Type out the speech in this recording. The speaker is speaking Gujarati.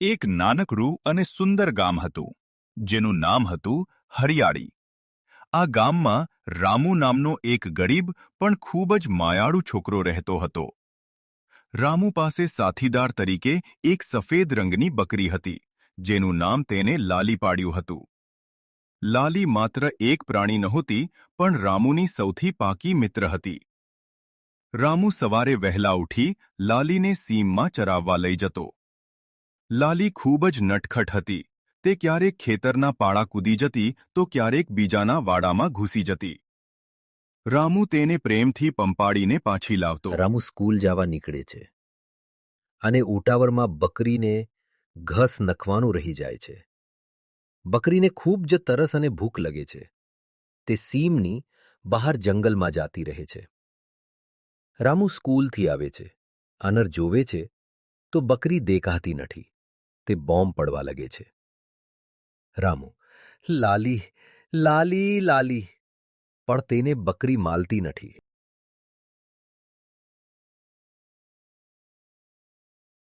એક નાનકડું અને સુંદર ગામ હતું, જેનું નામ હતું હરિયાળી. આ ગામમાં રામુ નામનો એક ગરીબ પણ ખૂબ જ માયાળુ છોકરો રહેતો હતો. રામુ પાસે સાથીદાર તરીકે એક સફેદ રંગની બકરી હતી, જેનું નામ તેને લાલી પાડ્યું હતું. લાલી માત્ર એક પ્રાણી નહોતી, પણ રામુની સૌથી પાકી મિત્ર હતી. રામુ સવારે વહેલા ઉઠી લાલીને સીમમાં ચરાવવા લઈ જતો. લાલી ખૂબ જ નટખટ હતી. તે ક્યારેક ખેતરના પાળા કૂદી જતી તો ક્યારેક બીજાના વાડામાં ઘૂસી જતી. રામુ તેને પ્રેમથી પંપાડીને પાછી લાવતો. રામુ સ્કૂલ જવા નીકળે છે અને ઉટાવળમાં બકરીને ઘસ નખવાનું રહી જાય છે. બકરીને ખૂબ જ તરસ અને ભૂખ લગે છે. તે સીમની બહાર જંગલમાં જાતી રહે છે. રામુ સ્કૂલથી આવે છે. અનર જોવે છે તો બકરી દેખાતી નથી. તે બોમ્બ પડવા લગે છે. રામુ, લાલી, લાલી, લાલી, પણ તેને બકરી માલતી નથી.